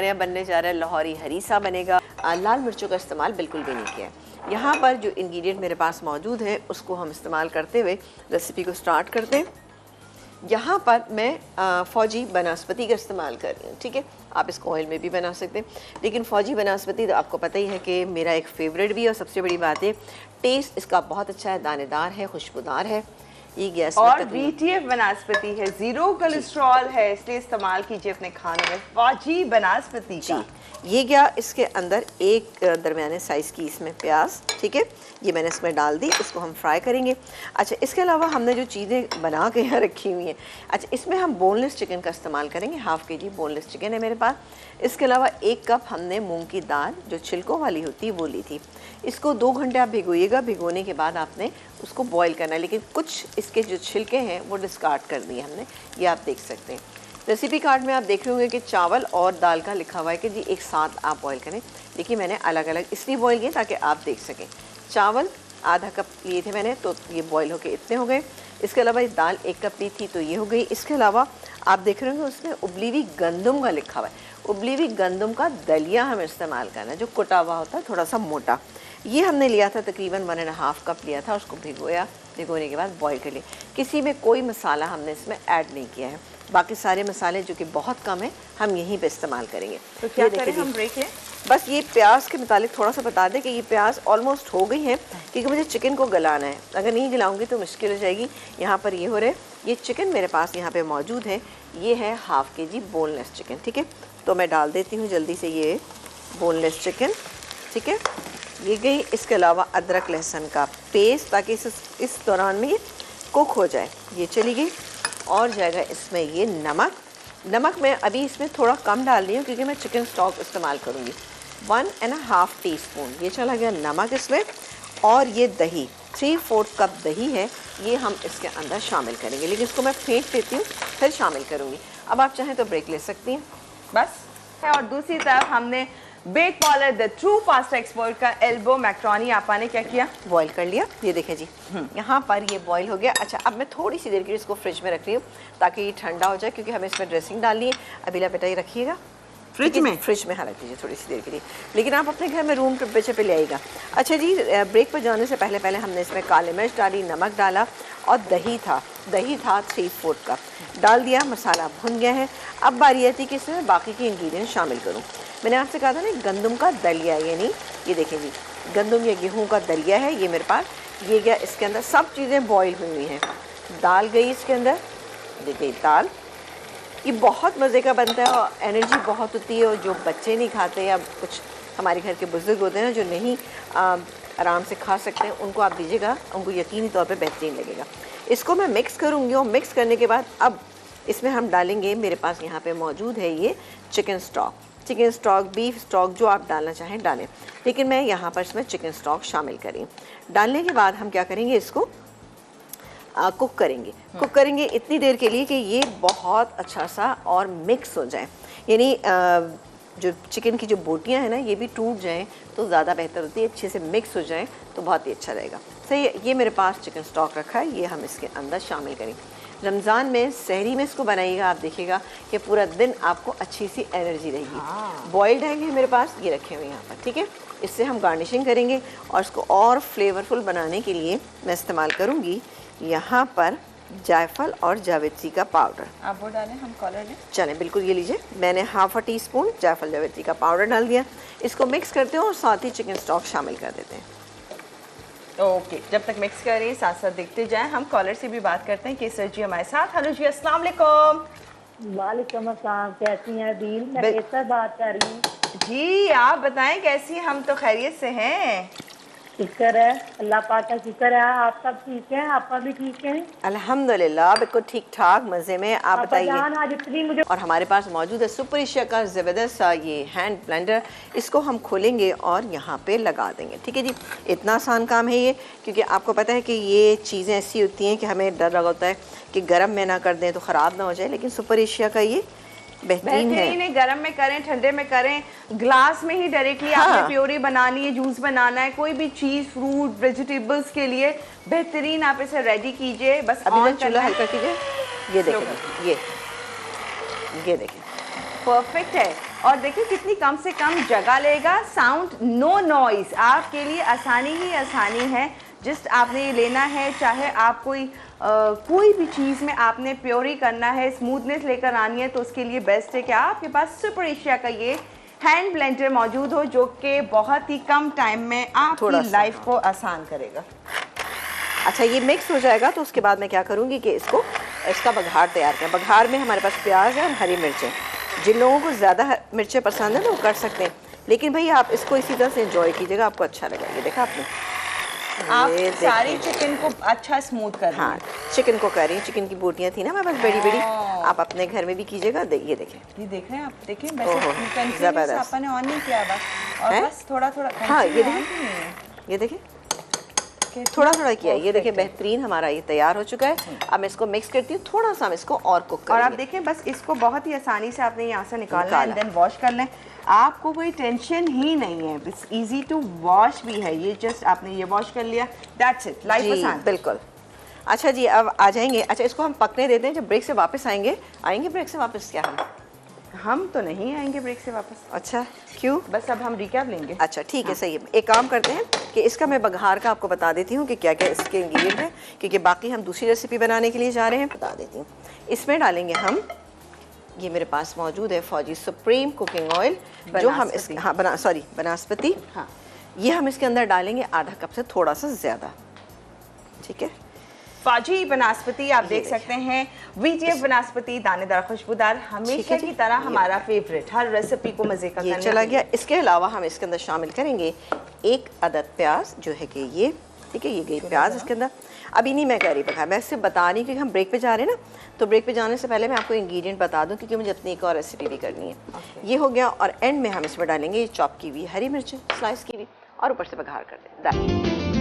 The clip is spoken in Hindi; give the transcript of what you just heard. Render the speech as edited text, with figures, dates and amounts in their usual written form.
यहाँ बनने जा रहा है लाहौरी हरीसा बनेगा। लाल मिर्चों का इस्तेमाल बिल्कुल भी नहीं किया है। यहाँ पर जो इंग्रेडिएंट मेरे पास मौजूद है उसको हम इस्तेमाल करते हुए रेसिपी को स्टार्ट करते हैं। यहाँ पर मैं फौजी बनस्पति का इस्तेमाल कर रही हूँ, ठीक है। आप इसको ऑयल में भी बना सकते हैं, लेकिन फौजी बनस्पति तो आपको पता ही है कि मेरा एक फेवरेट भी है। और सबसे बड़ी बात है टेस्ट इसका बहुत अच्छा है, दानेदार है, खुशबूदार है। ये गैस और BTF बनस्पति है, जीरो कोलेस्ट्रॉल है, इसलिए इस्तेमाल कीजिए अपने खानों में फौजी बनस्पति का। ये गया इसके अंदर एक दरमियाने साइज़ की इसमें प्याज, ठीक है। ये मैंने इसमें डाल दी, इसको हम फ्राई करेंगे। अच्छा, इसके अलावा हमने जो चीज़ें बना के यहाँ रखी हुई हैं, अच्छा इसमें हम बोनलेस चिकन का इस्तेमाल करेंगे। हाफ़ kg बोनलेस चिकन है मेरे पास। इसके अलावा 1 कप हमने मूंग की दाल जो छिलकों वाली होती है वो ली थी। इसको 2 घंटे आप भिगोइएगा। भिगोने के बाद आपने उसको बॉईल करना है, लेकिन कुछ इसके जो छिलके हैं वो डिस्कार्ड कर दिए हमने, ये आप देख सकते हैं। रेसिपी कार्ड में आप देख रहे होंगे कि चावल और दाल का लिखा हुआ है कि जी एक साथ आप बॉईल करें। देखिए मैंने अलग अलग इसलिए बॉईल किए ताकि आप देख सकें। चावल आधा कप लिए थे मैंने, तो ये बॉईल होके इतने हो गए। इसके अलावा इस दाल 1 कप ली थी तो ये हो गई। इसके अलावा आप देख रहे होंगे उसमें उबली हुई गंदम का लिखा हुआ है। उबली हुई गंदम का दलिया हमें इस्तेमाल करना है, जो कुटा हुआ होता है, थोड़ा सा मोटा। ये हमने लिया था, तकरीबन 1.5 कप लिया था। उसको भिगोया, भिगोने के बाद बॉईल कर लिया। किसी में कोई मसाला हमने इसमें ऐड नहीं किया है। बाकी सारे मसाले जो कि बहुत कम है हम यहीं पे इस्तेमाल करेंगे। तो क्या करें हम ब्रेक है? बस ये प्याज के मुतालिक थोड़ा सा बता दें कि ये प्याज ऑलमोस्ट हो गई है, क्योंकि मुझे चिकन को गलाना है। अगर नहीं गलाऊंगी तो मुश्किल हो जाएगी। यहाँ पर ये हो रहे, ये चिकन मेरे पास यहाँ पे मौजूद है। ये है हाफ़ kg बोनलेस चिकन, ठीक है। तो मैं डाल देती हूँ जल्दी से ये बोनलेस चिकन, ठीक है। ये गई। इसके अलावा अदरक लहसुन का पेस्ट, ताकि इस दौरान में ये कुक हो जाए, ये चली गई। और जाएगा इसमें ये नमक मैं अभी इसमें थोड़ा कम डाल रही हूँ क्योंकि मैं चिकन स्टॉक इस्तेमाल करूँगी। 1.5 टीस्पून ये चला गया नमक इसमें। और ये दही 3/4 कप दही है, ये हम इसके अंदर शामिल करेंगे, लेकिन इसको मैं फेंट देती हूँ फिर शामिल करूँगी। अब आप चाहें तो ब्रेक ले सकती हैं बस। और दूसरी तरफ हमने बेक पॉलर द ट्रू पास्ता एक्सपर्ट का एल्बो मैक्रोनी आपा ने क्या किया, बॉईल कर लिया। ये देखें जी, यहाँ पर ये बॉईल हो गया। अच्छा, अब मैं थोड़ी सी देर के लिए इसको फ्रिज में रख रही हूँ ताकि ये ठंडा हो जाए, क्योंकि हमें इसमें ड्रेसिंग डालनी है। अभी बेटा ये रखिएगा फ्रिज में हाँ रख दीजिए थोड़ी सी देर के लिए, लेकिन आप अपने घर में रूम टेम्परेचर पे ले आइएगा। अच्छा जी, ब्रेक पर जाने से पहले हमने इसमें काली मिर्च डाली, नमक डाला और दही था 3/4 कप डाल दिया। मसाला भुन गया है। अब बारी आती कि इसमें बाकी के इंग्रेडिएंट शामिल करूँ। मैंने आपसे कहा था ना गंदम का दलिया, यानी ये देखें जी, गंदम या गेहूँ का दलिया है ये मेरे पास। ये गया इसके अंदर, सब चीज़ें बॉईल हुई हुई हैं। दाल गई इसके अंदर, देखिए दाल, ये बहुत मज़े का बनता है और एनर्जी बहुत होती है। और जो बच्चे नहीं खाते या कुछ हमारे घर के बुज़ुर्ग होते हैं ना जो नहीं आराम से खा सकते हैं, उनको आप दीजिएगा, उनको यकीनी तौर पे बेहतरीन लगेगा। इसको मैं मिक्स करूँगी और मिक्स करने के बाद अब इसमें हम डालेंगे, मेरे पास यहाँ पे मौजूद है ये चिकन स्टॉक, बीफ स्टॉक, जो आप डालना चाहें डालें, लेकिन मैं यहाँ पर इसमें चिकन स्टॉक शामिल करी। डालने के बाद हम क्या करेंगे, इसको कुक करेंगे इतनी देर के लिए कि ये बहुत अच्छा सा और मिक्स हो जाए, यानी जो चिकन की जो बोटियां हैं ना ये भी टूट जाएं तो ज़्यादा बेहतर होती है। अच्छे से मिक्स हो जाएं तो बहुत ही अच्छा रहेगा। सही है, ये मेरे पास चिकन स्टॉक रखा है, ये हम इसके अंदर शामिल करें। रमज़ान में सहरी में इसको बनाइएगा, आप देखिएगा कि पूरा दिन आपको अच्छी सी एनर्जी रहेगी। बॉइल्ड एग है मेरे पास, ये रखे हुए यहाँ पर, ठीक है। इससे हम गार्निशिंग करेंगे और इसको और फ्लेवरफुल बनाने के लिए मैं इस्तेमाल करूँगी यहाँ पर जायफल और जावित्री का पाउडर। आप वो डालें, हम कॉलर लें। चलें, बिल्कुल ये लीजिए, मैंने 1/2 टीस्पून जायफल जावित्री का पाउडर डाल दिया। इसको मिक्स करते हैं और साथ ही चिकन स्टॉक शामिल कर देते हैं। ओके, जब तक मिक्स कर रही हैं साथ साथ देखते जाएं, हम कॉलर से भी बात करते हैं। केसर जी हमारे साथ। हेलो जी, अस्सलाम वालेकुम। वालेकुम अस्सलाम, कैसी हैं अदील? मैं केसर बात कर रही हूँ जी, आप बताएं कैसी हैं? हम तो खैरियत से हैं। शुक्र है, अल्लाह पाक का शुक्र है। आप सब ठीक हैं? आपका भी ठीक है? अल्हम्दुलिल्लाह, बिल्कुल ठीक ठाक, मज़े में। आप बताइए। आज इतनी मुझे और हमारे पास मौजूद है सुपर एशिया का ज़बरदस्त सा ये हैंड ब्लेंडर। इसको हम खोलेंगे और यहाँ पे लगा देंगे, ठीक है जी। इतना आसान काम है ये, क्योंकि आपको पता है कि ये चीज़ें ऐसी होती हैं कि हमें डर लगा होता है कि गर्म में ना कर दें तो ख़राब ना हो जाए, लेकिन सुपर एशिया का ये बेहतरीन है। गर्म में करें, ठंडे में करें, ग्लास में ही डायरेक्टली आपने प्योरी बनानी है, जूस बनाना है, कोई भी चीज़, फ्रूट, वेजिटेबल्स के लिए बेहतरीन आप इसे रेडी कीजिए। बस अभी चूल्हा हल्का कीजिए, ये देखें, ये देखें, परफेक्ट है। और देखिए कितनी कम से कम जगह लेगा, साउंड नो नॉइज, आपके लिए आसानी ही आसानी है। जस्ट आपने ये लेना है, चाहे आप कोई भी चीज़ में आपने प्योरी करना है, स्मूथनेस लेकर आनी है, तो उसके लिए बेस्ट है कि आपके पास सुपर एशिया का ये हैंड ब्लेंडर मौजूद हो, जो कि बहुत ही कम टाइम में आपकी लाइफ को आसान करेगा। अच्छा, ये मिक्स हो जाएगा तो उसके बाद मैं क्या करूँगी कि इसका बघार तैयार करें। बघार में हमारे पास प्याज है और हरी मिर्चें। जिन लोगों को ज़्यादा मिर्चें पसंद है तो वो कर सकते हैं, लेकिन भाई आप इसको इसी तरह से एंजॉय कीजिएगा, आपको अच्छा लगेगा। ये देखा आपने, आप सारी चिकन को अच्छा स्मूथ कर, हाँ चिकन को कर रही हूँ। चिकन की बोटियाँ थी ना मेरे पास बड़ी बड़ी, आप अपने घर में भी कीजिएगा। ये देखें, ये देख रहे हैं आप, देखिए जबरदस्त आपने ऑन नहीं किया बस, और बस थोड़ा थोड़ा, हाँ ये देखें, ये देखें थोड़ा थोड़ा किया। ये देखिए बेहतरीन हमारा ये तैयार हो चुका है। अब मैं इसको मिक्स करती हूँ, थोड़ा सा हम इसको और कुक करेंगे। और आप देखें बस इसको बहुत ही आसानी से आपने यहाँ से निकालना है, एंड देन वॉश कर लें। आपको कोई टेंशन ही नहीं है, इट्स इजी टू वॉश भी है। ये जस्ट आपने ये वॉश कर लिया, दैट्स इट, लाइफ आसान। बिल्कुल। अच्छा जी, अब आ जाएंगे। अच्छा, इसको हम पकने देते हैं। जब ब्रेक से वापस आएंगे ब्रेक से वापस क्या हम तो नहीं आएंगे ब्रेक से वापस। अच्छा, क्यों? बस अब हम रिकैप लेंगे। अच्छा ठीक है, सही है। एक काम करते हैं कि इसका मैं बघार का आपको बता देती हूँ कि क्या क्या इसके इंग्रेडिएंट हैं, क्योंकि बाकी हम दूसरी रेसिपी बनाने के लिए जा रहे हैं। बता देती हूँ। इसमें डालेंगे हम, ये मेरे पास मौजूद है फौजी सुप्रीम कुकिंग ऑयल, जो हम इस बनास्पति, हाँ, ये हम इसके अंदर डालेंगे आधा कप से थोड़ा सा ज़्यादा। ठीक है, फौजी बनास्पति आप देख सकते हैं, VGF बनास्पति, दानेदार खुशबूदार, हमेशा की तरह हमारा फेवरेट, हर रेसिपी को मजे का ये चला गया। इसके अलावा हम इसके अंदर शामिल करेंगे 1 अदद प्याज, जो है कि ये, ठीक है, ये गई प्याज इसके अंदर। अभी नहीं मैं कह रही पका, मैं सिर्फ बता रही, क्योंकि हम ब्रेक पे जा रहे हैं ना, तो ब्रेक पे जाने से पहले मैं आपको इंग्रेडिएंट बता दूं, क्योंकि मुझे अपनी एक और रेसिपी भी करनी है। ये हो गया, और एंड में हम इसमें डालेंगे ये चॉप की हुई हरी मिर्च, स्लाइस की हुई, और ऊपर से बघार कर दें।